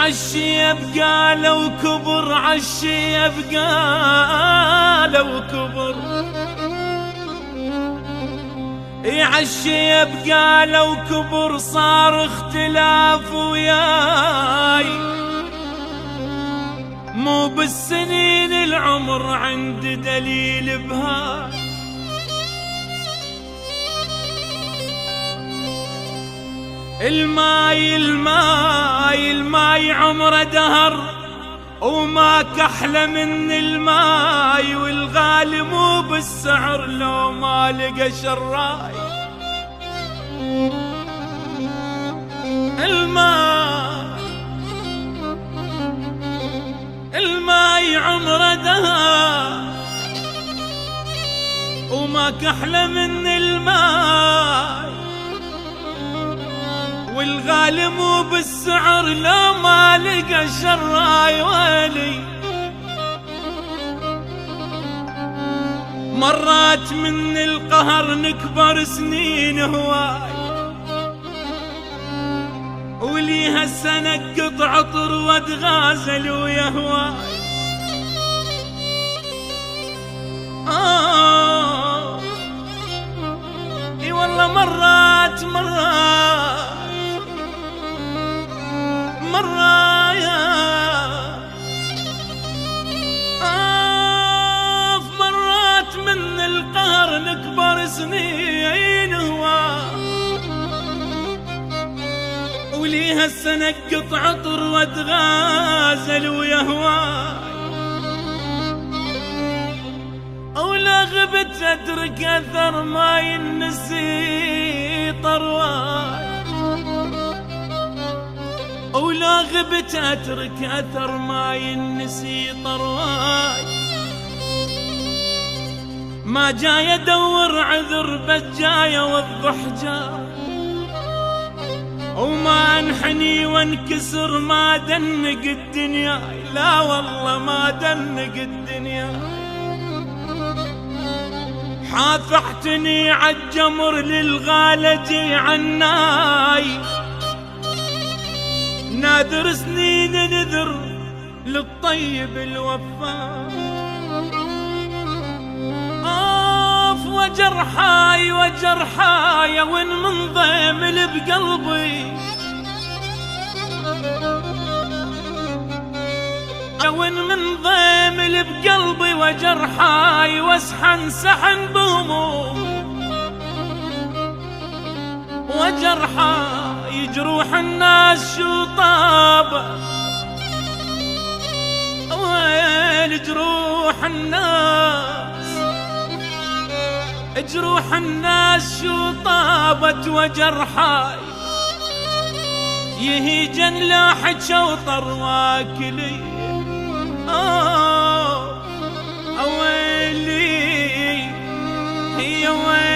عالشيب قالوا كبر، عالشيب قالوا كبر، عالشيب قالوا كبر، صار اختلاف وياي، مو بالسنين العمر عند دليل بهاي. الماي الماي الماي عمره دهر، وما كحله من الماي، والغالي مو بالسعر لو ما لقى شراي. الماي عمره دهر، وما كحله من الماي، والغالي مو بالسعر لو ما لقى شراي. ويلي مرات من القهر نكبر سنين هواي، وليها السنة قطع عطر واتغازل ويا هواي. اي والله مرات مرات من القهر نكبر سنين هواي، وليها السنة قطع عطر واتغازل ويا هواي. أولا غبت أترك أثر ما ينسي طرواي، أولا غبت أترك أثر ما ينسي طرواي. ما جاي أدور عذر بس جاي أوضح جاي، وما انحني وانكسر ما دنق الدنيا، لا والله ما دنق الدنيا. حافحتني عالجمر للغالة عناي، نادر سنين نذر للطيب الوفاء. وجرحاي وجرحاي وين من ضيمل بقلبي، وين من ضيمل بقلبي، وجرحاي واسحن سحن بهموم، وجرحاي جروح الناس شو طابه، ويل جروح الناس، جروح الناس شو طابت. وجرحاي يهيجن لاحد شوطر واكلي، ويلي هي ويلي